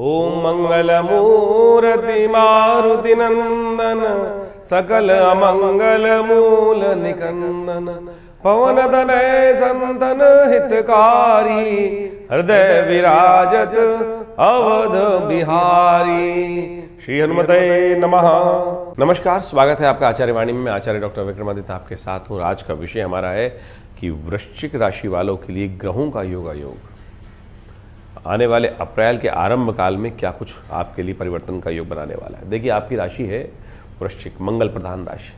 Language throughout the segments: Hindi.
ओम मंगलमूर्ति मारुति नंदन सकल अमंगल मूल निकंदन पवन तनय संतन हितकारी हृदय विराजत अवध बिहारी। श्री हनुमते नमः। नमस्कार, स्वागत है आपका आचार्य वाणी में। मैं आचार्य डॉक्टर विक्रमादित्य आपके साथ हूँ। आज का विषय हमारा है कि वृश्चिक राशि वालों के लिए ग्रहों का योगायोग आने वाले अप्रैल के आरंभ काल में क्या कुछ आपके लिए परिवर्तन का योग बनाने वाला है। देखिए, आपकी राशि है वृश्चिक, मंगल प्रधान राशि,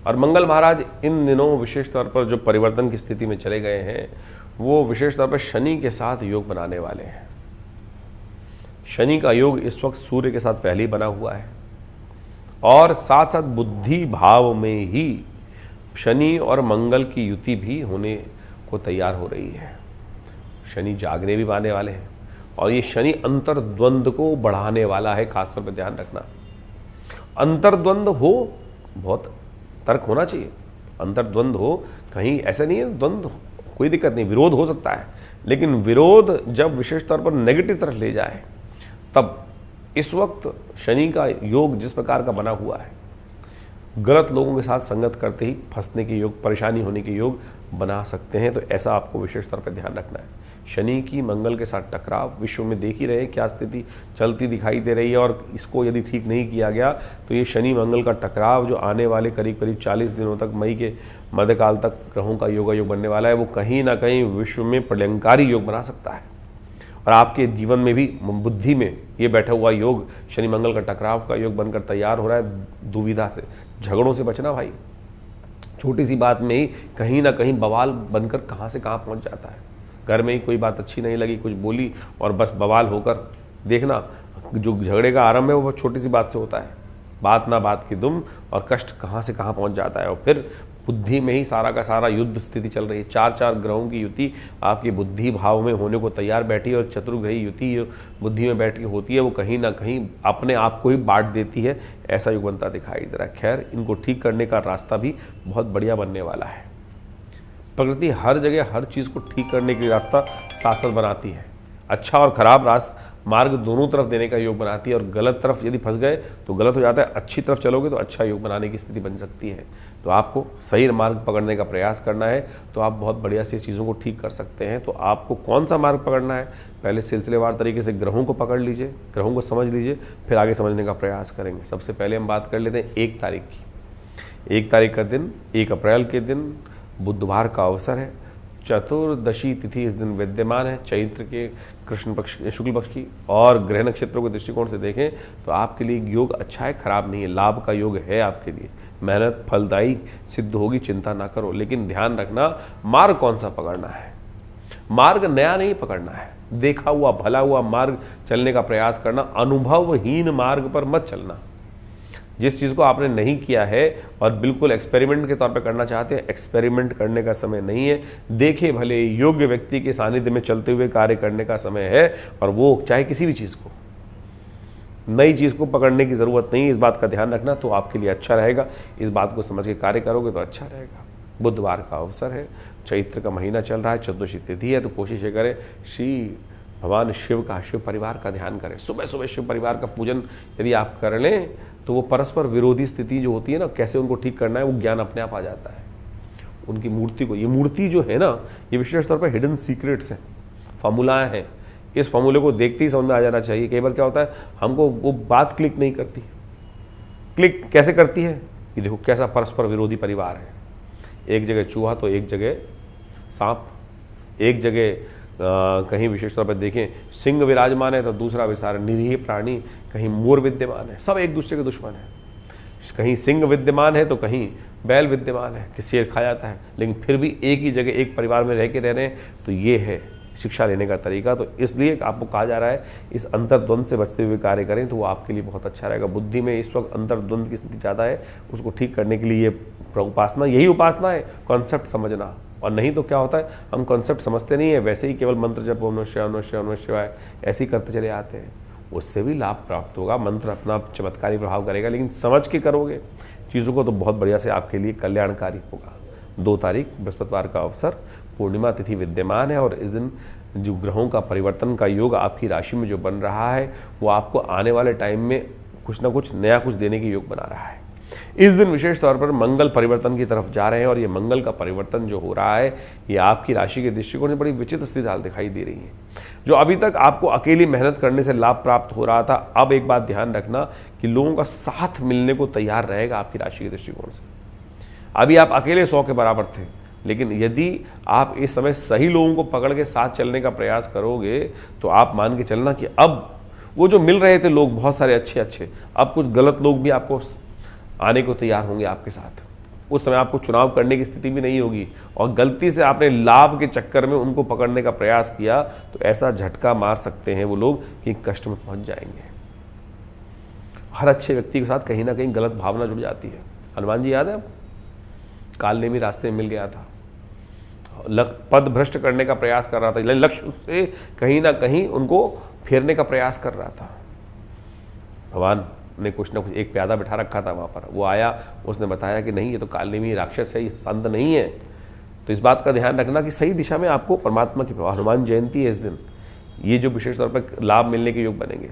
और मंगल महाराज इन दिनों विशेष तौर पर जो परिवर्तन की स्थिति में चले गए हैं वो विशेष तौर पर शनि के साथ योग बनाने वाले हैं। शनि का योग इस वक्त सूर्य के साथ पहले ही बना हुआ है और साथ साथ बुद्धि भाव में ही शनि और मंगल की युति भी होने को तैयार हो रही है। शनि जागने भी आने वाले हैं और ये शनि अंतर्द्वंद को बढ़ाने वाला है। खासतौर पर ध्यान रखना, अंतर्द्वंद हो, बहुत तर्क होना चाहिए। अंतर्द्वंद हो, कहीं ऐसा नहीं है द्वंद्व, कोई दिक्कत नहीं, विरोध हो सकता है, लेकिन विरोध जब विशेष तौर पर नेगेटिव तरफ ले जाए तब इस वक्त शनि का योग जिस प्रकार का बना हुआ है, गलत लोगों के साथ संगत करते ही फंसने के योग, परेशानी होने के योग बना सकते हैं। तो ऐसा आपको विशेष तौर पर ध्यान रखना है। शनि की मंगल के साथ टकराव विश्व में देख ही रहे क्या स्थिति चलती दिखाई दे रही है, और इसको यदि ठीक नहीं किया गया तो ये शनि मंगल का टकराव जो आने वाले करीब करीब 40 दिनों तक, मई के मध्यकाल तक ग्रहों का योग बनने वाला है, वो कहीं ना कहीं विश्व में प्रलयंकारी योग बना सकता है। और आपके जीवन में भी बुद्धि में ये बैठा हुआ योग शनि मंगल का टकराव का योग बनकर तैयार हो रहा है। दुविधा से, झगड़ों से बचना भाई। छोटी सी बात में ही कहीं ना कहीं बवाल बनकर कहाँ से कहाँ पहुँच जाता है। घर में ही कोई बात अच्छी नहीं लगी, कुछ बोली और बस बवाल होकर, देखना जो झगड़े का आरंभ है वो बहुत छोटी सी बात से होता है। बात ना बात की दुम, और कष्ट कहाँ से कहाँ पहुँच जाता है। और फिर बुद्धि में ही सारा का सारा युद्ध स्थिति चल रही है। 4 ग्रहों की युति आपकी बुद्धि भाव में होने को तैयार बैठी है, और चतुर्ग्रही युति बुद्धि में बैठ के होती है, वो कहीं ना कहीं अपने आप को ही बांट देती है। ऐसा युग बनता दिखाई दे रहा है। खैर, इनको ठीक करने का रास्ता भी बहुत बढ़िया बनने वाला है। प्रकृति हर जगह हर चीज़ को ठीक करने के रास्ता साथ साथ बनाती है। अच्छा और खराब रास्ता मार्ग दोनों तरफ देने का योग बनाती है, और गलत तरफ यदि फंस गए तो गलत हो जाता है। अच्छी तरफ चलोगे तो अच्छा योग बनाने की स्थिति बन सकती है। तो आपको सही मार्ग पकड़ने का प्रयास करना है, तो आप बहुत बढ़िया से चीज़ों को ठीक कर सकते हैं। तो आपको कौन सा मार्ग पकड़ना है, पहले सिलसिलेवार तरीके से ग्रहों को पकड़ लीजिए, ग्रहों को समझ लीजिए, फिर आगे समझने का प्रयास करेंगे। सबसे पहले हम बात कर लेते हैं 1 तारीख की। 1 तारीख का दिन, 1 अप्रैल के दिन बुधवार का अवसर है। चतुर्दशी तिथि इस दिन विद्यमान है, चैत्र के कृष्ण पक्ष, शुक्ल पक्ष की। और ग्रह नक्षत्रों के दृष्टिकोण से देखें तो आपके लिए योग अच्छा है, खराब नहीं है। लाभ का योग है आपके लिए, मेहनत फलदायी सिद्ध होगी, चिंता ना करो। लेकिन ध्यान रखना, मार्ग कौन सा पकड़ना है। मार्ग नया नहीं पकड़ना है, देखा हुआ भला हुआ मार्ग चलने का प्रयास करना। अनुभवहीन मार्ग पर मत चलना। जिस चीज़ को आपने नहीं किया है और बिल्कुल एक्सपेरिमेंट के तौर पे करना चाहते हैं, एक्सपेरिमेंट करने का समय नहीं है। देखे भले योग्य व्यक्ति के सानिध्य में चलते हुए कार्य करने का समय है, और वो चाहे किसी भी चीज़ को, नई चीज़ को पकड़ने की ज़रूरत नहीं है। इस बात का ध्यान रखना, तो आपके लिए अच्छा रहेगा। इस बात को समझ के कार्य करोगे तो अच्छा रहेगा। बुधवार का अवसर है, चैत्र का महीना चल रहा है, चतुर्दशी तिथि है, तो कोशिश ये करें श्री भगवान शिव का, शिव परिवार का ध्यान करें। सुबह सुबह शिव परिवार का पूजन यदि आप कर लें तो वो परस्पर विरोधी स्थिति जो होती है ना, कैसे उनको ठीक करना है, वो ज्ञान अपने आप आ जाता है। उनकी मूर्ति को, ये मूर्ति जो है ना, ये विशेष तौर पर हिडन सीक्रेट्स हैं, फॉर्मूलाएं हैं। इस फॉर्मूले को देखते ही समझ में आ जाना चाहिए। कई बार क्या होता है, हमको वो बात क्लिक नहीं करती। क्लिक कैसे करती है, ये देखो कैसा परस्पर विरोधी परिवार है। एक जगह चूहा तो एक जगह सांप, एक जगह कहीं विशेष तौर पर देखें सिंह विराजमान है तो दूसरा विचार निरीह प्राणी, कहीं मोर विद्यमान है। सब एक दूसरे के दुश्मन है। कहीं सिंह विद्यमान है तो कहीं बैल विद्यमान है कि शेर खा जाता है, लेकिन फिर भी एक ही जगह एक परिवार में रह के रह रहे हैं। तो ये है शिक्षा लेने का तरीका। तो इसलिए आपको कहा जा रहा है इस अंतर्द्वंद से बचते हुए कार्य करें, तो वो आपके लिए बहुत अच्छा रहेगा। बुद्धि में इस वक्त अंतर्द्वंद की स्थिति ज़्यादा है, उसको ठीक करने के लिए ये उपासना, यही उपासना है, कॉन्सेप्ट समझना। और नहीं तो क्या होता है, हम कॉन्सेप्ट समझते नहीं है, वैसे ही केवल मंत्र जप ओम नमः शिवाय ओम नमः शिवाय ओम नमः शिवाय ऐसे ही करते चले आते हैं। उससे भी लाभ प्राप्त होगा, मंत्र अपना चमत्कारी प्रभाव करेगा, लेकिन समझ के करोगे चीज़ों को तो बहुत बढ़िया से आपके लिए कल्याणकारी होगा। 2 तारीख बृहस्पतिवार का अवसर, पूर्णिमा तिथि विद्यमान है, और इस दिन जो ग्रहों का परिवर्तन का योग आपकी राशि में जो बन रहा है वो आपको आने वाले टाइम में कुछ ना कुछ नया कुछ देने के योग बना रहा है। इस दिन विशेष तौर पर मंगल परिवर्तन की तरफ जा रहे हैं और ये मंगल का परिवर्तन जो हो रहा है ये आपकी राशि के दृष्टिकोण से बड़ी विचित्र स्थिति हाल दिखाई दे रही है। जो अभी तक आपको अकेली मेहनत करने से लाभ प्राप्त हो रहा था, अब एक बात ध्यान रखना कि लोगों का साथ मिलने को तैयार रहेगा आपकी राशि के दृष्टिकोण से। अभी आप अकेले 100 के बराबर थे, लेकिन यदि आप इस समय सही लोगों को पकड़ के साथ चलने का प्रयास करोगे तो आप मान के चलना कि अब वो जो मिल रहे थे लोग बहुत सारे अच्छे, अब कुछ गलत लोग भी आपको आने को तैयार होंगे आपके साथ। उस समय आपको चुनाव करने की स्थिति भी नहीं होगी और गलती से आपने लाभ के चक्कर में उनको पकड़ने का प्रयास किया तो ऐसा झटका मार सकते हैं वो लोग कि कष्ट में पहुंच जाएंगे। हर अच्छे व्यक्ति के साथ कहीं ना कहीं गलत भावना जुड़ जाती है। हनुमान जी याद है आपको? कालनेमी रास्ते में मिल गया था, पद भ्रष्ट करने का प्रयास कर रहा था, लक्ष्य से कहीं ना कहीं उनको फेरने का प्रयास कर रहा था। भगवान ने कुछ ना कुछ एक प्यादा बिठा रखा था वहाँ पर, वो आया, उसने बताया कि नहीं ये तो कालनेमी राक्षस है, ये संत नहीं है। तो इस बात का ध्यान रखना कि सही दिशा में आपको परमात्मा की हनुमान जयंती है इस दिन, ये जो विशेष तौर पर लाभ मिलने के योग बनेंगे।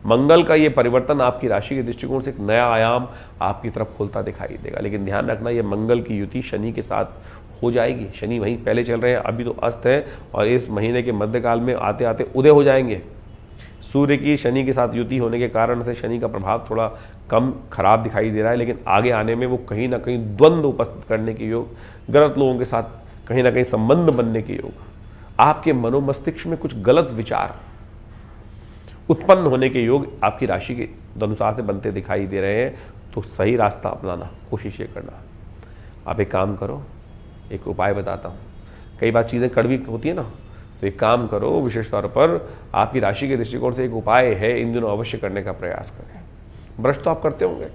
मंगल का ये परिवर्तन आपकी राशि के दृष्टिकोण से एक नया आयाम आपकी तरफ खोलता दिखाई देगा, लेकिन ध्यान रखना ये मंगल की युति शनि के साथ हो जाएगी। शनि वहीं पहले चल रहे हैं, अभी तो अस्त है और इस महीने के मध्यकाल में आते आते उदय हो जाएंगे। सूर्य की शनि के साथ युति होने के कारण से शनि का प्रभाव थोड़ा कम खराब दिखाई दे रहा है, लेकिन आगे आने में वो कहीं ना कहीं द्वंद्व उपस्थित करने के योग, गलत लोगों के साथ कहीं ना कहीं संबंध बनने के योग, आपके मनोमस्तिष्क में कुछ गलत विचार उत्पन्न होने के योग आपकी राशि के अनुसार से बनते दिखाई दे रहे हैं। तो सही रास्ता अपनाना, कोशिश ये करना। आप एक काम करो, एक उपाय बताता हूँ। कई बार चीज़ें कड़वी होती है ना, तो एक काम करो, विशेष तौर पर आपकी राशि के दृष्टिकोण से एक उपाय है, इन दिनों अवश्य करने का प्रयास करें। ब्रश तो आप करते होंगे,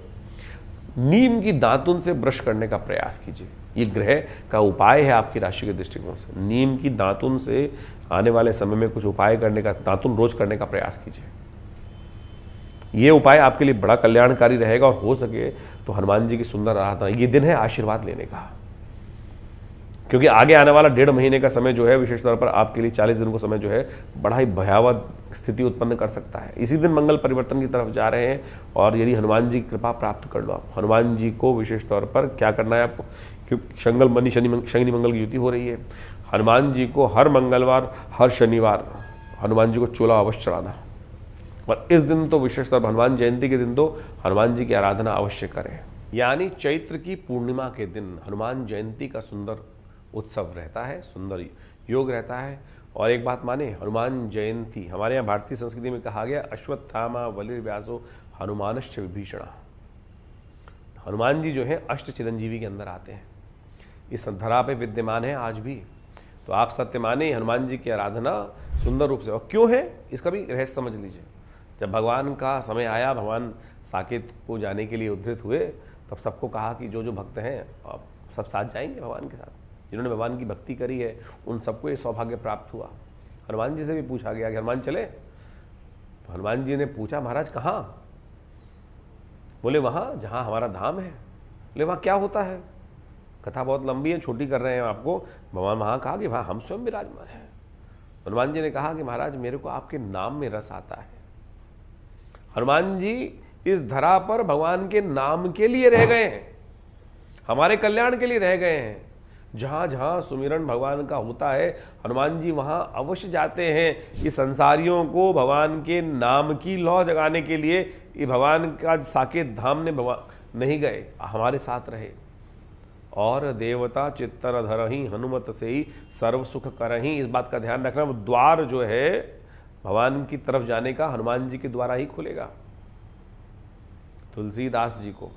नीम की दातुन से ब्रश करने का प्रयास कीजिए। ये ग्रह का उपाय है आपकी राशि के दृष्टिकोण से। नीम की दातुन से आने वाले समय में कुछ उपाय करने का, दातुन रोज करने का प्रयास कीजिए। ये उपाय आपके लिए बड़ा कल्याणकारी रहेगा और हो सके तो हनुमान जी की सुंदर आराधना, ये दिन है आशीर्वाद लेने का, क्योंकि आगे आने वाला 1.5 महीने का समय जो है विशेष तौर पर आपके लिए 40 दिन का समय जो है बड़ा ही भयावह स्थिति उत्पन्न कर सकता है। इसी दिन मंगल परिवर्तन की तरफ जा रहे हैं और यदि हनुमान जी की कृपा प्राप्त कर लो आप। हनुमान जी को विशेष तौर पर क्या करना है आपको, क्योंकि शनि मंगल की युति हो रही है। हनुमान जी को हर मंगलवार, हर शनिवार हनुमान जी को चोला अवश्य चढ़ाना, और इस दिन तो विशेष तौर पर हनुमान जयंती के दिन तो हनुमान जी की आराधना अवश्य करें। यानी चैत्र की पूर्णिमा के दिन हनुमान जयंती का सुंदर उत्सव रहता है, सुंदर योग रहता है। और एक बात माने, हनुमान जयंती हमारे यहाँ भारतीय संस्कृति में कहा गया अश्वत्थामा बलिर्व्यासो हनुमानश्च विभीषणः। हनुमान जी जो है अष्ट चिरंजीवी के अंदर आते हैं, इस धरा पे विद्यमान है आज भी। तो आप सत्य माने हनुमान जी की आराधना सुंदर रूप से, और क्यों है इसका भी रहस्य समझ लीजिए। जब भगवान का समय आया, भगवान साकेत को जाने के लिए उद्धृत हुए, तब सबको कहा कि जो जो भक्त हैं आप सब साथ जाएंगे भगवान के साथ। जिन्होंने भगवान की भक्ति करी है उन सबको ये सौभाग्य प्राप्त हुआ। हनुमान जी से भी पूछा गया कि हनुमान चले, तो हनुमान जी ने पूछा महाराज कहाँ? बोले वहाँ जहाँ हमारा धाम है। बोले वहाँ क्या होता है? कथा बहुत लंबी है, छोटी कर रहे हैं आपको। भगवान वहाँ कहा कि वहाँ हम स्वयं विराजमान हैं। हनुमान जी ने कहा कि महाराज मेरे को आपके नाम में रस आता है। हनुमान जी इस धरा पर भगवान के नाम के लिए रह गए हैं, हमारे कल्याण के लिए रह गए हैं। जहाँ जहाँ सुमिरन भगवान का होता है हनुमान जी वहाँ अवश्य जाते हैं। ये संसारियों को भगवान के नाम की लौ जगाने के लिए ये भगवान का साकेत धाम ने भगवान नहीं गए, हमारे साथ रहे। और देवता चित्तर धरहि हनुमत से ही सर्व सुख करहि, इस बात का ध्यान रखना। वो द्वार जो है भगवान की तरफ जाने का हनुमान जी के द्वारा ही खुलेगा। तुलसीदास जी को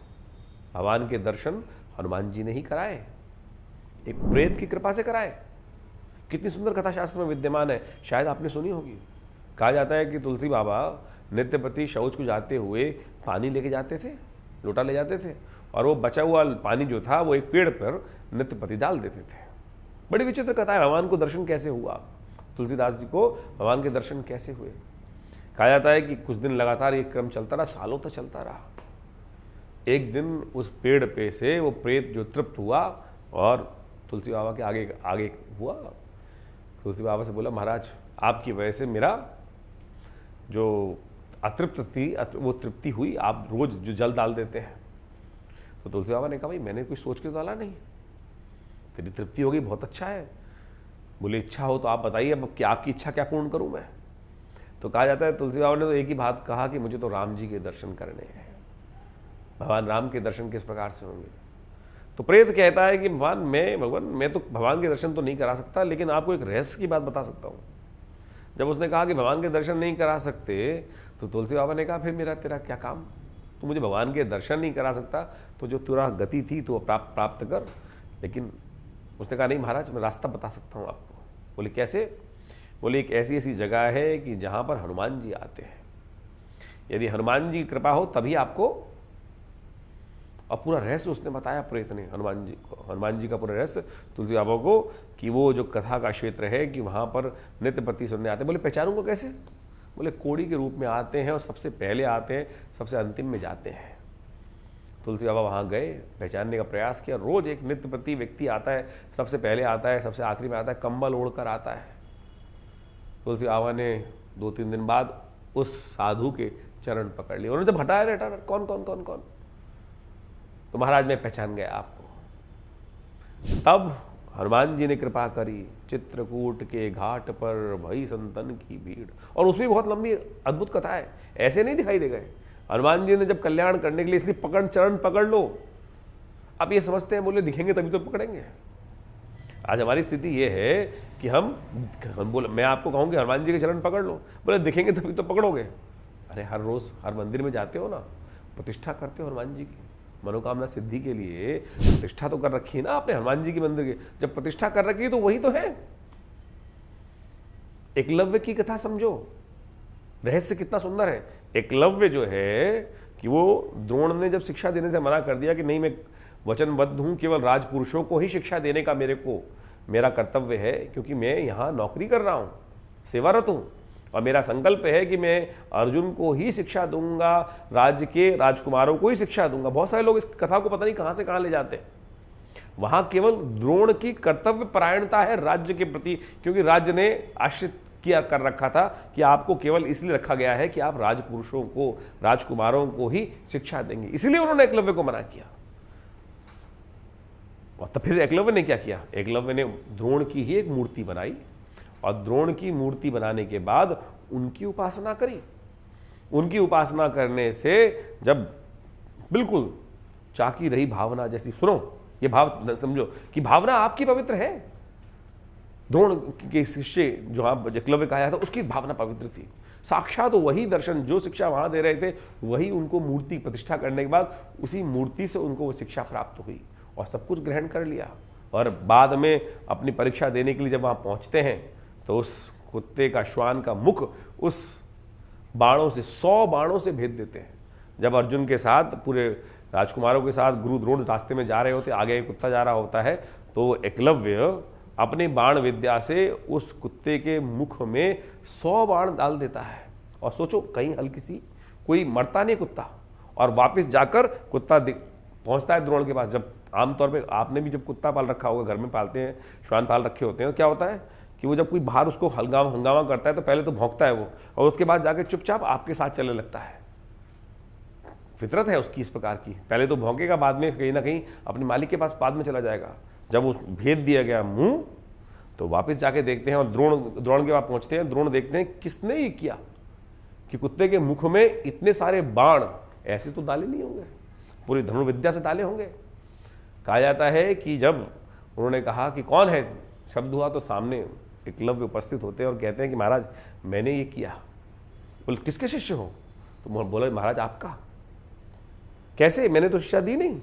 भगवान के दर्शन हनुमान जी ने ही कराए, एक प्रेत की कृपा से कराए। कितनी सुंदर कथा शास्त्र में विद्यमान है, शायद आपने सुनी होगी। कहा जाता है कि तुलसी बाबा नित्य प्रति शौच को जाते हुए पानी लेके जाते थे, लोटा ले जाते थे, और वो बचा हुआ पानी जो था वो एक पेड़ पर नित्य प्रति डाल देते थे। बड़ी विचित्र कथा है। भगवान को दर्शन कैसे हुआ, तुलसीदास जी को भगवान के दर्शन कैसे हुए? कहा जाता है कि कुछ दिन लगातार ये क्रम चलता रहा, सालों तक चलता रहा। एक दिन उस पेड़ पे से वो प्रेत जो तृप्त हुआ और तुलसी बाबा के आगे आगे हुआ। तुलसी बाबा से बोला महाराज आपकी वजह से मेरा जो अतृप्त थी वो तृप्ति हुई, आप रोज जो जल डाल देते हैं। तो तुलसी बाबा ने कहा भाई मैंने कुछ सोच के डाला नहीं, तेरी तृप्ति होगी, बहुत अच्छा है। बोले इच्छा हो तो आप बताइए, अब क्या आपकी इच्छा क्या पूर्ण करूं मैं। तो कहा जाता है तुलसी बाबा ने तो एक ही बात कहा कि मुझे तो राम जी के दर्शन करने हैं। भगवान राम के दर्शन किस प्रकार से होंगे। तो प्रेत कहता है कि भगवान मैं तो भगवान के दर्शन तो नहीं करा सकता, लेकिन आपको एक रहस्य की बात बता सकता हूँ। जब उसने कहा कि भगवान के दर्शन नहीं करा सकते, तो तुलसी बाबा ने कहा फिर मेरा तेरा क्या काम, तू मुझे भगवान के दर्शन नहीं करा सकता, तो जो तेरा गति थी तो प्राप्त कर। लेकिन उसने कहा नहीं महाराज, मैं रास्ता बता सकता हूँ आपको। बोले कैसे। बोले एक ऐसी ऐसी जगह है कि जहाँ पर हनुमान जी आते हैं, यदि हनुमान जी की कृपा हो तभी आपको। और पूरा रहस्य उसने बताया प्रेत ने हनुमान जी को, हनुमान जी का पूरा रहस्य तुलसी बाबा को, कि वो जो कथा का क्षेत्र है कि वहाँ पर नित्य प्रति सुनने आते हैं। बोले पहचानूंगा कैसे। बोले कोड़ी के रूप में आते हैं और सबसे पहले आते हैं, सबसे अंतिम में जाते हैं। तुलसी बाबा वहाँ गए, पहचानने का प्रयास किया। रोज एक नित्य प्रति व्यक्ति आता है, सबसे पहले आता है, सबसे आखिरी में आता है, कंबल ओढ़कर आता है। तुलसी बाबा ने 2-3 दिन बाद उस साधु के चरण पकड़ लिए। उन्होंने जब हटाया हटा कौन कौन कौन कौन, तो महाराज मैं पहचान गया आपको। तब हनुमान जी ने कृपा करी, चित्रकूट के घाट पर भई संतन की भीड़। और उसमें बहुत लंबी अद्भुत कथा है, ऐसे नहीं दिखाई दे गए। हनुमान जी ने जब कल्याण करने के लिए इसलिए चरण पकड़ लो। अब ये समझते हैं बोले दिखेंगे तभी तो पकड़ेंगे। आज हमारी स्थिति ये है कि हम बोले, मैं आपको कहूँ कि हनुमान जी के चरण पकड़ लो, बोले दिखेंगे तभी तो पकड़ोगे। अरे हर रोज हर मंदिर में जाते हो ना, प्रतिष्ठा करते हो हनुमान जी की, मनोकामना सिद्धि के लिए प्रतिष्ठा तो कर रखी है ना आपने हनुमान जी की मंदिर की। जब प्रतिष्ठा कर रखी है तो वही तो है। एकलव्य की कथा समझो, रहस्य कितना सुंदर है। एकलव्य जो है कि वो द्रोण ने जब शिक्षा देने से मना कर दिया कि नहीं मैं वचनबद्ध हूं, केवल राजपुरुषों को ही शिक्षा देने का मेरा कर्तव्य है, क्योंकि मैं यहां नौकरी कर रहा हूं, सेवारत हूं, और मेरा संकल्प है कि मैं अर्जुन को ही शिक्षा दूंगा, राज्य के राजकुमारों को ही शिक्षा दूंगा। बहुत सारे लोग इस कथा को पता नहीं कहां से कहां ले जाते हैं। वहां केवल द्रोण की कर्तव्य परायणता है राज्य के प्रति, क्योंकि राज्य ने आश्रित किया कर रखा था कि आपको केवल इसलिए रखा गया है कि आप राजपुरुषों को, राजकुमारों को ही शिक्षा देंगे, इसलिए उन्होंने एकलव्य को मना किया। और तब फिर एकलव्य ने क्या किया, एकलव्य ने द्रोण की ही एक मूर्ति बनाई, और द्रोण की मूर्ति बनाने के बाद उनकी उपासना करी। उनकी उपासना करने से जब बिल्कुल चाकी रही भावना जैसी, सुनो ये भाव समझो कि भावना आपकी पवित्र है। द्रोण के शिष्य जो आप एकलव्य कहा था उसकी भावना पवित्र थी। साक्षात वही दर्शन जो शिक्षा वहां दे रहे थे, वही उनको मूर्ति प्रतिष्ठा करने के बाद उसी मूर्ति से उनको वो शिक्षा प्राप्त हुई और सब कुछ ग्रहण कर लिया। और बाद में अपनी परीक्षा देने के लिए जब वहां पहुंचते हैं तो उस कुत्ते का, श्वान का मुख उस बाणों से, 100 बाणों से भेद देते हैं। जब अर्जुन के साथ, पूरे राजकुमारों के साथ गुरु द्रोण रास्ते में जा रहे होते, आगे एक कुत्ता जा रहा होता है, तो एकलव्य अपने बाण विद्या से उस कुत्ते के मुख में 100 बाण डाल देता है। और सोचो कहीं हल्की सी, कोई मरता नहीं कुत्ता, और वापस जाकर कुत्ता पहुंचता है द्रोण के पास। जब आमतौर पे आपने भी जब कुत्ता पाल रखा होगा, घर में पालते हैं, श्वान पाल रखे होते हैं, तो क्या होता है कि वो जब कोई बाहर उसको हंगामा करता है तो पहले तो भौंकता है वो, और उसके बाद जाके चुपचाप आपके साथ चलने लगता है। फितरत है उसकी इस प्रकार की, पहले तो भौंकेगा, बाद में कहीं ना कहीं अपने मालिक के पास बाद में चला जाएगा। जब उस भेद दिया गया मुंह, तो वापस जाके देखते हैं और द्रोण के पास पहुंचते हैं। द्रोण देखते हैं किसने ये किया कि कुत्ते के मुख में इतने सारे बाण, ऐसे तो डाले नहीं होंगे, पूरी धनुर्विद्या से डाले होंगे। कहा जाता है कि जब उन्होंने कहा कि कौन है, शब्द हुआ तो सामने एकलव्य उपस्थित होते हैं और कहते हैं कि महाराज मैंने ये किया। बोले किसके शिष्य हो, तो बोले महाराज आपका। कैसे, मैंने तो शिक्षा दी नहीं।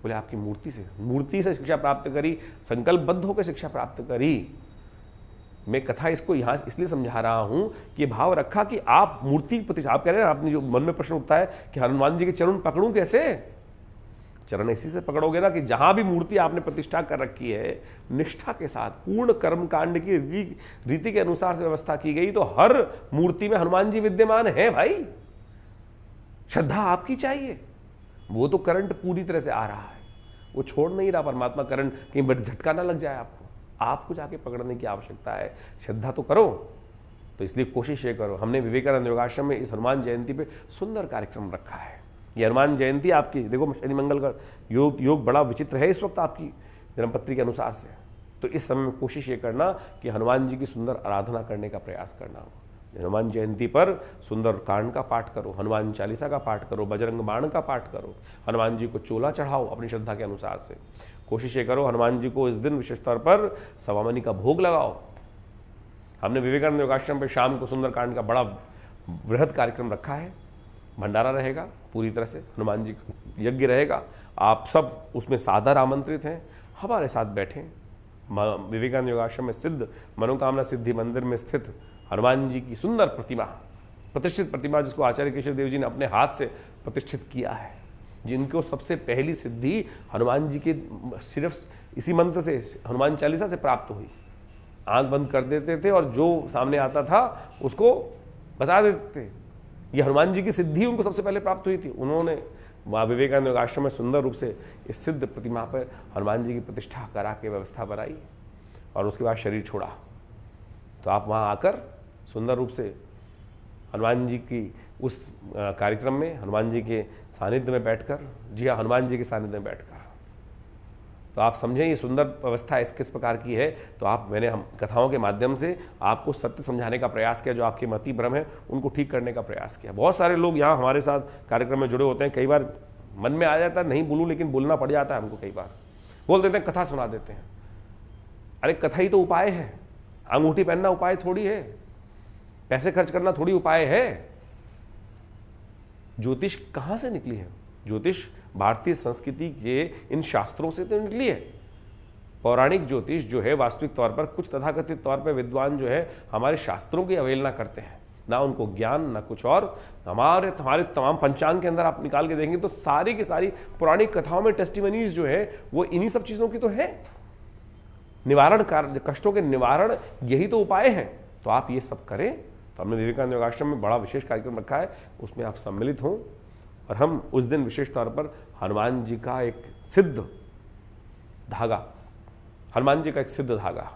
बोले आपकी मूर्ति से शिक्षा प्राप्त करी, संकल्पबद्ध होकर शिक्षा प्राप्त करी। मैं कथा इसको यहां इसलिए समझा रहा हूं कि भाव रखा कि आप मूर्ति प्रति, आप कह रहे हैं, आपने जो मन में प्रश्न उठता है कि हनुमान जी के चरण पकड़ूं कैसे। चरण इसी से पकड़ोगे ना कि जहां भी मूर्ति आपने प्रतिष्ठा कर रखी है, निष्ठा के साथ पूर्ण कर्मकांड की रीति के अनुसार से व्यवस्था की गई, तो हर मूर्ति में हनुमान जी विद्यमान है भाई। श्रद्धा आपकी चाहिए। वो तो करंट पूरी तरह से आ रहा है, वो छोड़ नहीं रहा परमात्मा करंट, कहीं झटका ना लग जाए आपको। आपको जाके पकड़ने की आवश्यकता है। श्रद्धा तो करो, तो इसलिए कोशिश ये करो। हमने विवेकानंद योगाश्रम में इस हनुमान जयंती पे सुंदर कार्यक्रम रखा है। ये हनुमान जयंती आपकी, देखो शनि मंगल का योग बड़ा विचित्र है इस वक्त आपकी जन्मपत्री के अनुसार से। तो इस समय में कोशिश ये करना कि हनुमान जी की सुंदर आराधना करने का प्रयास करना हो। हनुमान जयंती पर सुंदर कांड का पाठ करो, हनुमान चालीसा का पाठ करो, बजरंग बाण का पाठ करो, हनुमान जी को चोला चढ़ाओ अपनी श्रद्धा के अनुसार से। कोशिश ये करो हनुमान जी को इस दिन विशेष तौर पर सवामनी का भोग लगाओ। हमने विवेकानंद योगाश्रम पर शाम को सुंदर कांड का बड़ा वृहद कार्यक्रम रखा है। भंडारा रहेगा, पूरी तरह से हनुमान जी का यज्ञ रहेगा। आप सब उसमें सादर आमंत्रित हैं, हमारे साथ बैठें। विवेकानंद योगाश्रम में सिद्ध मनोकामना सिद्धि मंदिर में स्थित हनुमान जी की सुंदर प्रतिमा, प्रतिष्ठित प्रतिमा, जिसको आचार्य केशव देव जी ने अपने हाथ से प्रतिष्ठित किया है, जिनको सबसे पहली सिद्धि हनुमान जी के सिर्फ इसी मंत्र से, हनुमान चालीसा से प्राप्त हुई। आंख बंद कर देते थे और जो सामने आता था उसको बता देते थे। ये हनुमान जी की सिद्धि उनको सबसे पहले प्राप्त हुई थी। उन्होंने वहाँ विवेकानंद योगाश्रम में सुंदर रूप से इस सिद्ध प्रतिमा पर हनुमान जी की प्रतिष्ठा करा के व्यवस्था बनाई और उसके बाद शरीर छोड़ा। तो आप वहाँ आकर सुंदर रूप से हनुमान जी की उस कार्यक्रम में हनुमान जी के सानिध्य में बैठकर, जी हाँ, हनुमान जी के सानिध्य में बैठकर, तो आप समझें ये सुंदर व्यवस्था इस किस प्रकार की है। तो मैंने हम कथाओं के माध्यम से आपको सत्य समझाने का प्रयास किया, जो आपके मति भ्रम है उनको ठीक करने का प्रयास किया। बहुत सारे लोग यहाँ हमारे साथ कार्यक्रम में जुड़े होते हैं। कई बार मन में आ जाता है नहीं बोलूँ, लेकिन बोलना पड़ जाता है हमको। कई बार बोल देते हैं, कथा सुना देते हैं। अरे कथा ही तो उपाय है, अंगूठी पहनना उपाय थोड़ी है, पैसे खर्च करना थोड़ी उपाय है। ज्योतिष कहाँ से निकली है? ज्योतिष भारतीय संस्कृति के इन शास्त्रों से तो निकली है। पौराणिक ज्योतिष जो है वास्तविक तौर पर कुछ तथाकथित तौर पर विद्वान जो है हमारे शास्त्रों की अवहेलना करते हैं, ना उनको ज्ञान ना कुछ और। हमारे तमाम पंचांग के अंदर आप निकाल के देखेंगे तो सारी की सारी पौराणिक कथाओं में टेस्टिमनीज जो है वो इन्हीं सब चीज़ों की तो है। निवारण कार्य, कष्टों के निवारण यही तो उपाय है। तो आप ये सब करें। तो हमने विवेकानंद योगाश्रम में बड़ा विशेष कार्यक्रम रखा है, उसमें आप सम्मिलित हों और हम उस दिन विशेष तौर पर हनुमान जी का एक सिद्ध धागा, हनुमान जी का एक सिद्ध धागा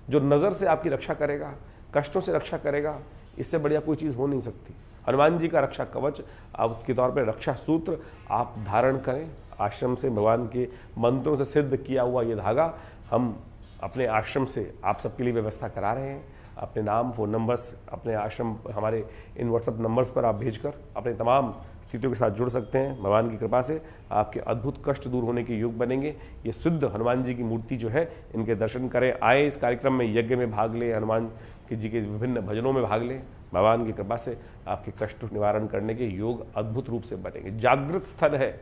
जो नज़र से आपकी रक्षा करेगा, कष्टों से रक्षा करेगा, इससे बढ़िया कोई चीज़ हो नहीं सकती। हनुमान जी का रक्षा कवच के तौर पर रक्षा सूत्र आप धारण करें। आश्रम से भगवान के मंत्रों से सिद्ध किया हुआ ये धागा हम अपने आश्रम से आप सबके लिए व्यवस्था करा रहे हैं। अपने नाम, फ़ोन नंबर्स, अपने आश्रम हमारे इन व्हाट्सएप नंबर्स पर आप भेजकर अपने तमाम स्थितियों के साथ जुड़ सकते हैं। भगवान की कृपा से आपके अद्भुत कष्ट दूर होने के योग बनेंगे। ये शुद्ध हनुमान जी की मूर्ति जो है, इनके दर्शन करें, आए इस कार्यक्रम में, यज्ञ में भाग ले, हनुमान जी के विभिन्न भजनों में भाग लें। भगवान की कृपा से आपके कष्ट निवारण करने के योग अद्भुत रूप से बनेंगे। जागृत स्थल है।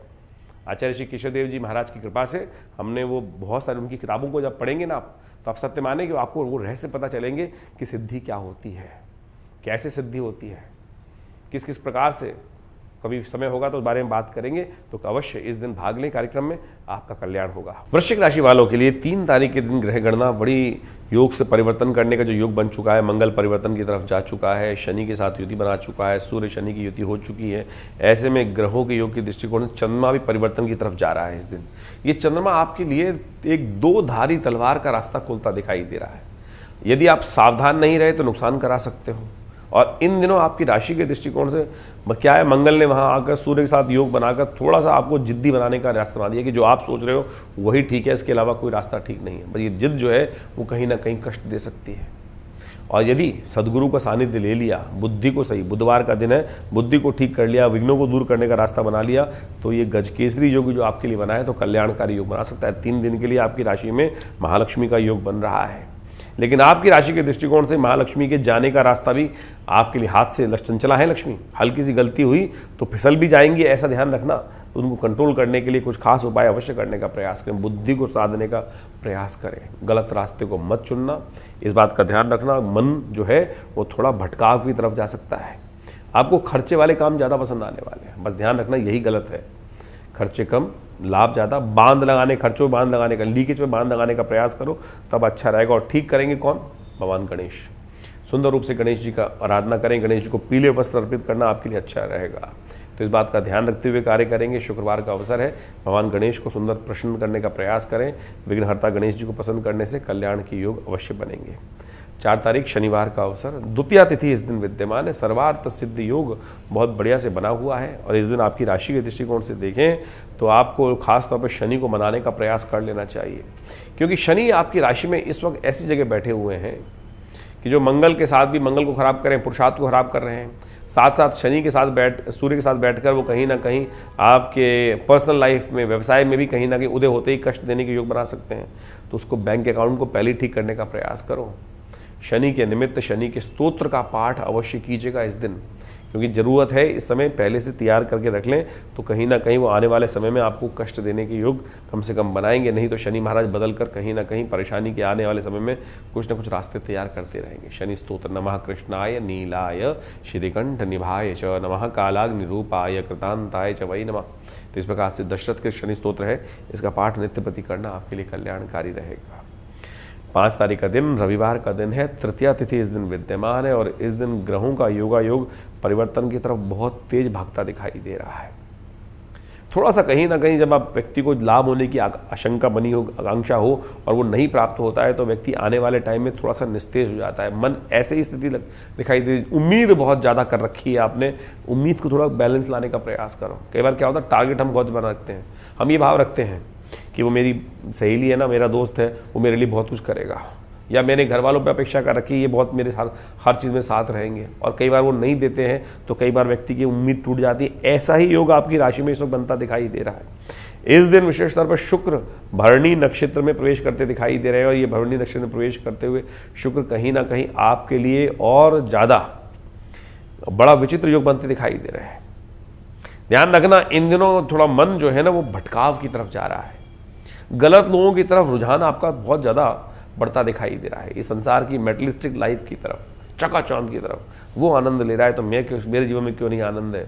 आचार्य श्री केशव देव जी महाराज की कृपा से हमने वो बहुत सारी उनकी किताबों को जब पढ़ेंगे ना आप, तो आप सत्य माने कि आपको वो रहस्य पता चलेंगे कि सिद्धि क्या होती है, कैसे सिद्धि होती है, किस किस प्रकार से। कभी समय होगा तो उस बारे में बात करेंगे। तो अवश्य इस दिन भाग लें कार्यक्रम में, आपका कल्याण होगा। वृश्चिक राशि वालों के लिए 3 तारीख के दिन ग्रह गणना बड़ी योग से परिवर्तन करने का जो योग बन चुका है। मंगल परिवर्तन की तरफ जा चुका है, शनि के साथ युति बना चुका है, सूर्य शनि की युति हो चुकी है। ऐसे में ग्रहों के योग के दृष्टिकोण से चंद्रमा भी परिवर्तन की तरफ जा रहा है इस दिन। ये चंद्रमा आपके लिए एक 2 धारी तलवार का रास्ता खोलता दिखाई दे रहा है। यदि आप सावधान नहीं रहे तो नुकसान करा सकते हो। और इन दिनों आपकी राशि के दृष्टिकोण से क्या है, मंगल ने वहाँ आकर सूर्य के साथ योग बनाकर थोड़ा सा आपको जिद्दी बनाने का रास्ता बना दिया कि जो आप सोच रहे हो वही ठीक है, इसके अलावा कोई रास्ता ठीक नहीं है। बस ये जिद जो है वो कहीं ना कहीं कष्ट दे सकती है। और यदि सदगुरु का सानिध्य ले लिया, बुद्धि को सही, बुधवार का दिन है, बुद्धि को ठीक कर लिया, विघ्नों को दूर करने का रास्ता बना लिया, तो ये गजकेसरी योग जो आपके लिए बना है तो कल्याणकारी योग बना सकता है। 3 दिन के लिए आपकी राशि में महालक्ष्मी का योग बन रहा है। लेकिन आपकी राशि के दृष्टिकोण से महालक्ष्मी के जाने का रास्ता भी आपके लिए हाथ से चंचला है। लक्ष्मी हल्की सी गलती हुई तो फिसल भी जाएंगी, ऐसा ध्यान रखना। तो उनको कंट्रोल करने के लिए कुछ खास उपाय अवश्य करने का प्रयास करें, बुद्धि को साधने का प्रयास करें, गलत रास्ते को मत चुनना, इस बात का ध्यान रखना। मन जो है वो थोड़ा भटकाव की तरफ जा सकता है। आपको खर्चे वाले काम ज़्यादा पसंद आने वाले हैं, बस ध्यान रखना यही गलत है। खर्चे कम, लाभ ज़्यादा। बांध लगाने, खर्चों में बांध लगाने का, लीकेज में बांध लगाने का प्रयास करो, तब अच्छा रहेगा। और ठीक करेंगे कौन? भगवान गणेश। सुंदर रूप से गणेश जी का आराधना करें। गणेश जी को पीले वस्त्र अर्पित करना आपके लिए अच्छा रहेगा। तो इस बात का ध्यान रखते हुए कार्य करेंगे। शुक्रवार का अवसर है, भगवान गणेश को सुंदर प्रसन्न करने का प्रयास करें। विघ्नहर्ता गणेश जी को पसंद करने से कल्याण के योग अवश्य बनेंगे। 4 तारीख शनिवार का अवसर, द्वितीया तिथि इस दिन विद्यमान है। सर्वार्थ सिद्ध योग बहुत बढ़िया से बना हुआ है और इस दिन आपकी राशि के दृष्टिकोण से देखें तो आपको खास तौर पर शनि को मनाने का प्रयास कर लेना चाहिए, क्योंकि शनि आपकी राशि में इस वक्त ऐसी जगह बैठे हुए हैं कि जो मंगल के साथ भी मंगल को खराब करें, पुरुषार्थ को खराब कर रहे हैं, साथ साथ शनि के साथ सूर्य के साथ बैठकर वो कहीं ना कहीं आपके पर्सनल लाइफ में, व्यवसाय में भी कहीं ना कहीं उदय होते ही कष्ट देने के योग बना सकते हैं। तो उसको बैंक अकाउंट को पहले ठीक करने का प्रयास करो। शनि के निमित्त शनि के स्तोत्र का पाठ अवश्य कीजिएगा इस दिन, क्योंकि ज़रूरत है इस समय पहले से तैयार करके रख लें, तो कहीं ना कहीं वो आने वाले समय में आपको कष्ट देने के योग कम से कम बनाएंगे। नहीं तो शनि महाराज बदल कर कहीं ना कहीं परेशानी के आने वाले समय में कुछ ना कुछ रास्ते तैयार करते रहेंगे। शनि स्तोत्र, नमः कृष्णाय नीलाय श्रीकंठ निभाय च, नमः कालाग्नि रूपाय कृतांताय च वै नमः। तो इस प्रकार से दशरथ के शनि स्तोत्र है, इसका पाठ नित्य प्रति करना आपके लिए कल्याणकारी रहेगा। 5 तारीख का दिन रविवार का दिन है, तृतीया तिथि इस दिन विद्यमान है और इस दिन ग्रहों का योगा योग परिवर्तन की तरफ बहुत तेज भागता दिखाई दे रहा है। थोड़ा सा कहीं ना कहीं जब आप व्यक्ति को लाभ होने की आशंका बनी हो, आकांक्षा हो और वो नहीं प्राप्त होता है, तो व्यक्ति आने वाले टाइम में थोड़ा सा निस्तेज हो जाता है। मन ऐसे ही स्थिति दिखाई दे, उम्मीद बहुत ज़्यादा कर रखी है आपने, उम्मीद को थोड़ा बैलेंस लाने का प्रयास करो। कई बार क्या होता है, टारगेट हम बहुत बना रखते हैं, हम ये भाव रखते हैं कि वो मेरी सहेली है ना, मेरा दोस्त है, वो मेरे लिए बहुत कुछ करेगा, या मैंने घर वालों पे अपेक्षा कर रखी है, ये बहुत मेरे हर चीज़ में साथ रहेंगे, और कई बार वो नहीं देते हैं तो कई बार व्यक्ति की उम्मीद टूट जाती है। ऐसा ही योग आपकी राशि में इस वक्त बनता दिखाई दे रहा है। इस दिन विशेष तौर पर शुक्र भरणी नक्षत्र में प्रवेश करते दिखाई दे रहे हैं और ये भरणी नक्षत्र में प्रवेश करते हुए शुक्र कहीं ना कहीं आपके लिए और ज़्यादा बड़ा विचित्र योग बनते दिखाई दे रहे हैं। ध्यान रखना, इन दिनों थोड़ा मन जो है ना वो भटकाव की तरफ जा रहा है, गलत लोगों की तरफ रुझान आपका बहुत ज़्यादा बढ़ता दिखाई दे रहा है। इस संसार की मेटलिस्टिक लाइफ की तरफ, चकाचौंध की तरफ वो आनंद ले रहा है, तो मेरे जीवन में क्यों नहीं आनंद है।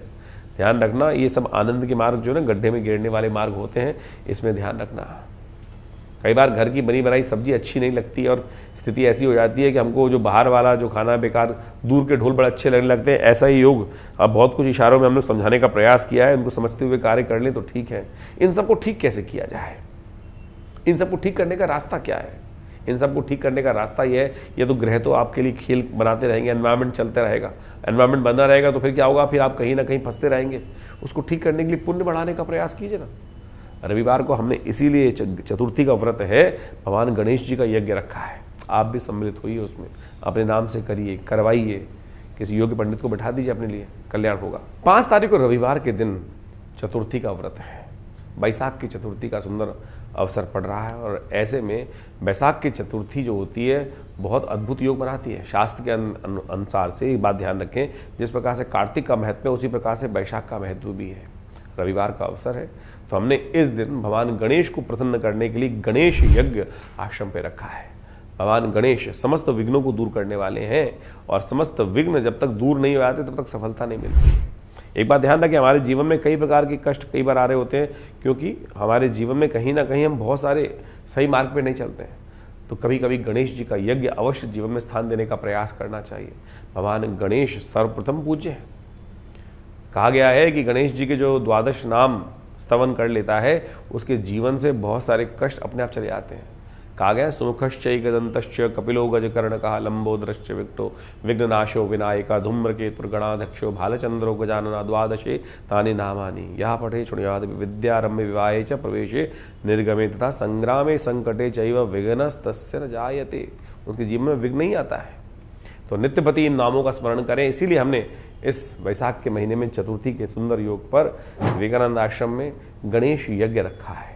ध्यान रखना, ये सब आनंद के मार्ग जो है ना गड्ढे में गिरने वाले मार्ग होते हैं, इसमें ध्यान रखना। कई बार घर की बनी बनाई सब्जी अच्छी नहीं लगती और स्थिति ऐसी हो जाती है कि हमको जो बाहर वाला जो खाना बेकार, दूर के ढोल बड़े अच्छे लगने लगते हैं। ऐसा ही योग अब बहुत कुछ इशारों में हमने समझाने का प्रयास किया है, उनको समझते हुए कार्य कर लें तो ठीक है। इन सबको ठीक कैसे किया जाए, इन सबको ठीक करने का रास्ता क्या है? इन सबको ठीक करने का रास्ता ये है, ये तो ग्रह तो आपके लिए खेल बनाते रहेंगे, एनवायरनमेंट चलता रहेगा, एनवायरनमेंट बना रहेगा तो फिर क्या होगा, फिर आप कहीं ना कहीं फंसते रहेंगे। उसको ठीक करने के लिए पुण्य बढ़ाने का प्रयास कीजिए ना। रविवार को हमने इसीलिए चतुर्थी का व्रत है, भगवान गणेश जी का यज्ञ रखा है, आप भी सम्मिलित होइए उसमें, अपने नाम से करिए, करवाइए, किसी योग्य पंडित को बैठा दीजिए, अपने लिए कल्याण होगा। 5 तारीख को रविवार के दिन चतुर्थी का व्रत है, बैसाख की चतुर्थी का सुंदर अवसर पड़ रहा है और ऐसे में बैसाख की चतुर्थी जो होती है बहुत अद्भुत योग बनाती है। शास्त्र के अनुसार से एक बात ध्यान रखें, जिस प्रकार से कार्तिक का महत्व है उसी प्रकार से बैसाख का महत्व भी है। रविवार का अवसर है तो हमने इस दिन भगवान गणेश को प्रसन्न करने के लिए गणेश यज्ञ आश्रम पे रखा है। भगवान गणेश समस्त विघ्नों को दूर करने वाले हैं और समस्त विघ्न जब तक दूर नहीं हो जाते तब तक सफलता नहीं मिलती। एक बात ध्यान रखें, हमारे जीवन में कई प्रकार के कष्ट कई बार आ रहे होते हैं, क्योंकि हमारे जीवन में कहीं ना कहीं हम बहुत सारे सही मार्ग पे नहीं चलते हैं। तो कभी कभी गणेश जी का यज्ञ अवश्य जीवन में स्थान देने का प्रयास करना चाहिए। भगवान गणेश सर्वप्रथम पूज्य है। कहा गया है कि गणेश जी के जो 12 नाम स्तवन कर लेता है उसके जीवन से बहुत सारे कष्ट अपने आप चले जाते हैं। कहा गया सुमुखश्चैकदन्तश्च कपिलो गजकर्णकः लंबोदरश्च विक्टो विघ्ननाशो विनायक धूम्रकेतुर्गणाध्यक्षो भालचंद्रो गजानना द्वादशे तानि नामानि यः पठे शृणुयात् विद्यारम्भे विवाहे च प्रवेशे निर्गमे तथा संग्रामे संकटे चैव विघ्नस्तस्य न जायते। उनके जीवन में विघ्न नहीं आता है, तो नित्यपति इन नामों का स्मरण करें। इसीलिए हमने इस वैशाख के महीने में चतुर्थी के सुंदर योग पर विवेकानंद आश्रम में गणेश यज्ञ रखा है।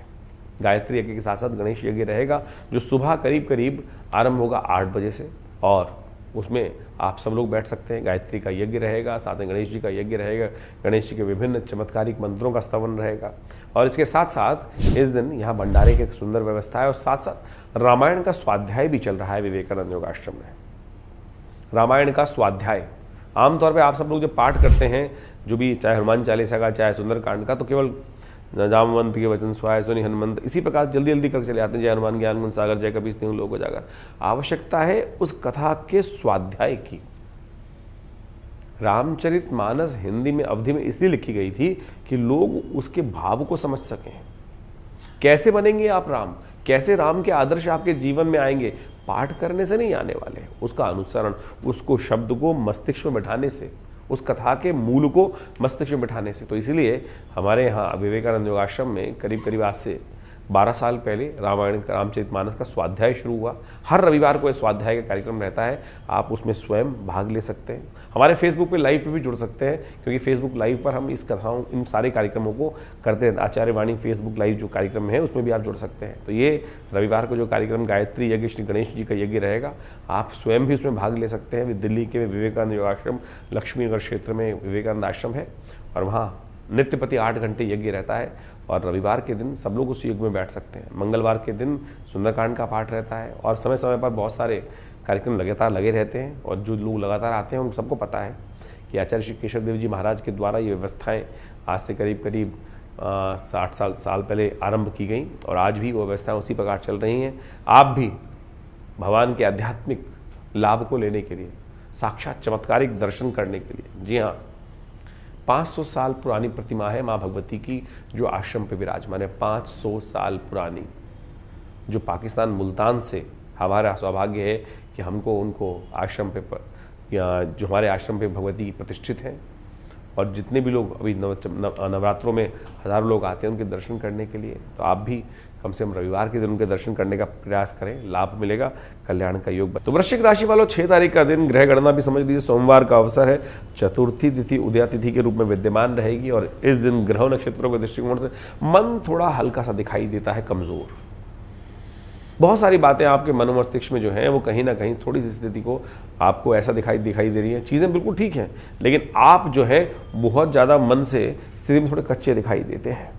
गायत्री यज्ञ के साथ साथ गणेश यज्ञ रहेगा, जो सुबह करीब करीब आरंभ होगा 8 बजे से, और उसमें आप सब लोग बैठ सकते हैं। गायत्री का यज्ञ रहेगा, साथ में गणेश जी का यज्ञ रहेगा, गणेश जी के विभिन्न चमत्कारिक मंत्रों का स्तवन रहेगा, और इसके साथ साथ इस दिन यहाँ भंडारे की सुंदर व्यवस्था है और साथ साथ रामायण का स्वाध्याय भी चल रहा है विवेकानंद योगाश्रम में। रामायण का स्वाध्याय आमतौर पर आप सब लोग जब पाठ करते हैं, जो भी चाहे हनुमान चालीसा का चाहे सुंदरकांड का, तो केवल जामवंत के वचन सुहाए सुनि हनुमंत इसी प्रकार जल्दी जल्दी कर चले आते हैं, जय हनुमान ज्ञान गुण सागर जय कपीस तिहुँ लोक उजागर। आवश्यकता है उस कथा के स्वाध्याय की, रामचरितमानस हिंदी में अवधि में इसलिए लिखी गई थी कि लोग उसके भाव को समझ सकें। कैसे बनेंगे आप राम, कैसे राम के आदर्श आपके जीवन में आएंगे, पाठ करने से नहीं आने वाले, उसका अनुसरण, उसको शब्द को मस्तिष्क में बैठाने से, उस कथा के मूल को मस्तिष्क में बैठाने से। तो इसलिए हमारे यहाँ विवेकानंद योगाश्रम में करीब करीब आज से 12 साल पहले रामायण रामचरितमानस का स्वाध्याय शुरू हुआ। हर रविवार को यह स्वाध्याय का कार्यक्रम रहता है, आप उसमें स्वयं भाग ले सकते हैं। हमारे फेसबुक पे लाइव पे भी जुड़ सकते हैं, क्योंकि फेसबुक लाइव पर हम इस कथाओं, इन सारे कार्यक्रमों को करते हैं। आचार्य वाणी फेसबुक लाइव जो कार्यक्रम है उसमें भी आप जुड़ सकते हैं। तो ये रविवार को जो कार्यक्रम गायत्री यज्ञ श्री गणेश जी का यज्ञ रहेगा, आप स्वयं भी उसमें भाग ले सकते हैं। दिल्ली के विवेकानंद योगाश्रम लक्ष्मीनगर क्षेत्र में विवेकानंद आश्रम है, और वहाँ नित्य प्रति 8 घंटे यज्ञ रहता है। और रविवार के दिन सब लोग उस यज्ञ में बैठ सकते हैं। मंगलवार के दिन सुंदरकांड का पाठ रहता है, और समय समय पर बहुत सारे कार्यक्रम लगातार लगे रहते हैं। और जो लोग लगातार आते हैं उन सबको पता है कि आचार्य श्री केशव देव जी महाराज के द्वारा ये व्यवस्थाएं आज से करीब करीब 60 साल पहले आरंभ की गई, और आज भी वो व्यवस्थाएं उसी प्रकार चल रही हैं। आप भी भगवान के आध्यात्मिक लाभ को लेने के लिए, साक्षात चमत्कारिक दर्शन करने के लिए, जी हाँ, 500 साल पुरानी प्रतिमा है माँ भगवती की, जो आश्रम पे विराजमान है। 500 साल पुरानी, जो पाकिस्तान मुल्तान से हमारा सौभाग्य है कि हमको उनको आश्रम पे या जो हमारे आश्रम पे भगवती प्रतिष्ठित हैं। और जितने भी लोग अभी नवरात्रों में हज़ारों लोग आते हैं उनके दर्शन करने के लिए, तो आप भी कम से कम रविवार के दिन उनके दर्शन करने का प्रयास करें, लाभ मिलेगा, कल्याण का योग। तो वृश्चिक राशि वालों, 6 तारीख का दिन ग्रह गणना भी समझ लीजिए सोमवार का अवसर है। चतुर्थी तिथि उदया तिथि के रूप में विद्यमान रहेगी, और इस दिन ग्रहों नक्षत्रों के दृष्टिकोण से मन थोड़ा हल्का सा दिखाई देता है, कमजोर। बहुत सारी बातें आपके मनोमस्तिष्क में जो हैं वो कहीं ना कहीं थोड़ी सी स्थिति को आपको ऐसा दिखाई दे रही है। चीज़ें बिल्कुल ठीक हैं, लेकिन आप जो है बहुत ज़्यादा मन से स्थिति में थोड़े कच्चे दिखाई देते हैं।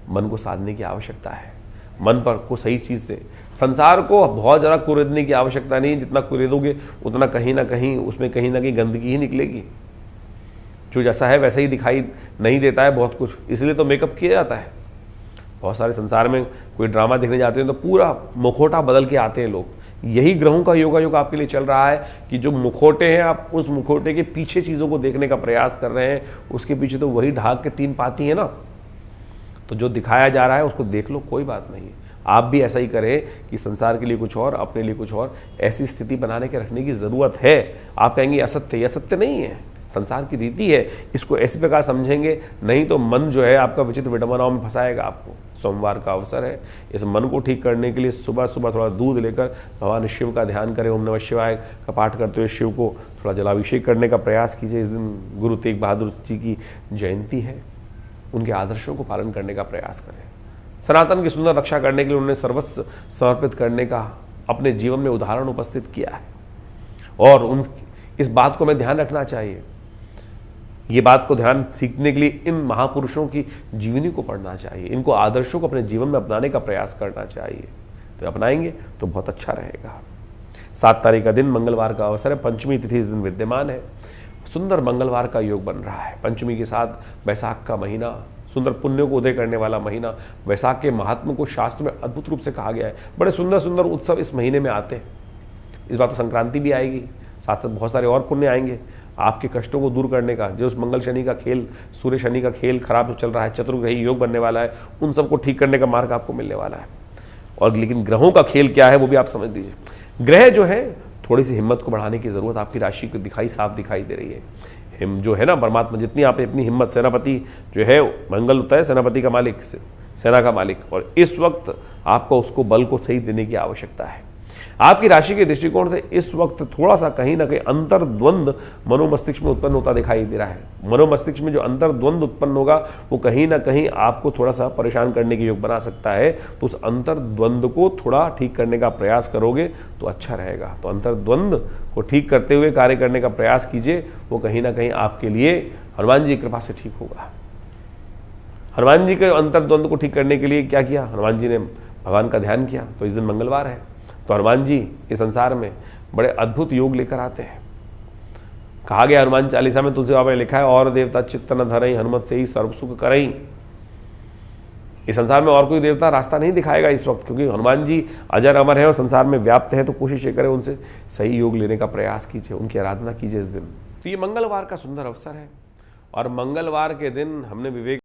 मन को साधने की आवश्यकता है, मन पर को सही चीज़ से, संसार को बहुत ज़्यादा कुरेदने की आवश्यकता नहीं। जितना कुरेदोगे उतना कहीं ना कहीं उसमें कहीं ना कहीं गंदगी ही निकलेगी। जो जैसा है वैसा ही दिखाई नहीं देता है बहुत कुछ, इसलिए तो मेकअप किया जाता है। बहुत सारे संसार में कोई ड्रामा देखने जाते हैं तो पूरा मुखौटा बदल के आते हैं लोग। यही ग्रहों का योगायोग आपके लिए चल रहा है कि जो मुखौटे हैं, आप उस मुखौटे के पीछे चीज़ों को देखने का प्रयास कर रहे हैं। उसके पीछे तो वही ढाक के 3 पाती है ना, तो जो दिखाया जा रहा है उसको देख लो, कोई बात नहीं है। आप भी ऐसा ही करें कि संसार के लिए कुछ और, अपने लिए कुछ और, ऐसी स्थिति बनाने के रखने की ज़रूरत है। आप कहेंगे असत्य, यह सत्य नहीं है, संसार की रीति है, इसको ऐसी प्रकार समझेंगे, नहीं तो मन जो है आपका विचित्र विडंबनाओं में फंसाएगा आपको। सोमवार का अवसर है, इस मन को ठीक करने के लिए सुबह सुबह थोड़ा दूध लेकर भगवान शिव का ध्यान करें, ओम नमः शिवाय का पाठ करते हुए शिव को थोड़ा जलाभिषेक करने का प्रयास कीजिए। इस दिन गुरु तेग बहादुर जी की जयंती है, उनके आदर्शों को पालन करने का प्रयास करें। सनातन की सुंदर रक्षा करने के लिए उन्होंने सर्वस्व समर्पित करने का अपने जीवन में उदाहरण उपस्थित किया है, और इस बात को हमें ध्यान रखना चाहिए। ये बात को ध्यान सीखने के लिए इन महापुरुषों की जीवनी को पढ़ना चाहिए, इनको आदर्शों को अपने जीवन में अपनाने का प्रयास करना चाहिए। तो अपनाएंगे तो बहुत अच्छा रहेगा। 7 तारीख का दिन मंगलवार का अवसर है, पंचमी तिथि इस दिन विद्यमान है। सुंदर मंगलवार का योग बन रहा है। पंचमी के साथ बैसाख का महीना, सुंदर पुण्यों को उदय करने वाला महीना। बैसाख के महात्मा को शास्त्र में अद्भुत रूप से कहा गया है। बड़े सुंदर सुंदर उत्सव इस महीने में आते हैं। इस बार तो संक्रांति भी आएगी, साथ साथ बहुत सारे और पुण्य आएंगे आपके कष्टों को दूर करने का। जो उस मंगल शनि का खेल, सूर्य शनि का खेल खराब चल रहा है, चतुर्ग्रही योग बनने वाला है, उन सबको ठीक करने का मार्ग आपको मिलने वाला है। और लेकिन ग्रहों का खेल क्या है वो भी आप समझ लीजिए। ग्रह जो है थोड़ी सी हिम्मत को बढ़ाने की जरूरत आपकी राशि को साफ दिखाई दे रही है। जो है ना, परमात्मा जितनी आप अपनी हिम्मत, सेनापति जो है मंगल होता है सेनापति का मालिक, सेना का मालिक, और इस वक्त आपको उसको बल को सही देने की आवश्यकता है। आपकी राशि के दृष्टिकोण से इस वक्त थोड़ा सा कहीं ना कहीं अंतर्द्वंद मनोमस्तिष्क में उत्पन्न होता दिखाई दे रहा है। मनोमस्तिष्क में जो अंतर्द्वंद उत्पन्न होगा वो कहीं ना कहीं आपको थोड़ा सा परेशान करने के योग बना सकता है। तो उस अंतर्द्वंद को थोड़ा ठीक करने का प्रयास करोगे तो अच्छा रहेगा। तो अंतर्द्वंद को ठीक करते हुए कार्य करने का प्रयास कीजिए, वो कहीं ना कहीं आपके लिए हनुमान जी की कृपा से ठीक होगा। हनुमान जी के अंतर्द्वंद को ठीक करने के लिए क्या किया, हनुमान जी ने भगवान का ध्यान किया। तो इस दिन मंगलवार है, तो हनुमान जी इस संसार में बड़े अद्भुत योग लेकर आते हैं। कहा गया हनुमान चालीसा में, तुलसी बाबा ने लिखा है, और देवता चित्त न धरई, हनुमत से ही सर्व सुख करई। इस संसार में और कोई देवता रास्ता नहीं दिखाएगा इस वक्त, क्योंकि हनुमान जी अजर अमर है और संसार में व्याप्त है। तो कोशिश ये करें उनसे सही योग लेने का प्रयास कीजिए, उनकी आराधना कीजिए इस दिन। तो ये मंगलवार का सुंदर अवसर है और मंगलवार के दिन हमने विवेक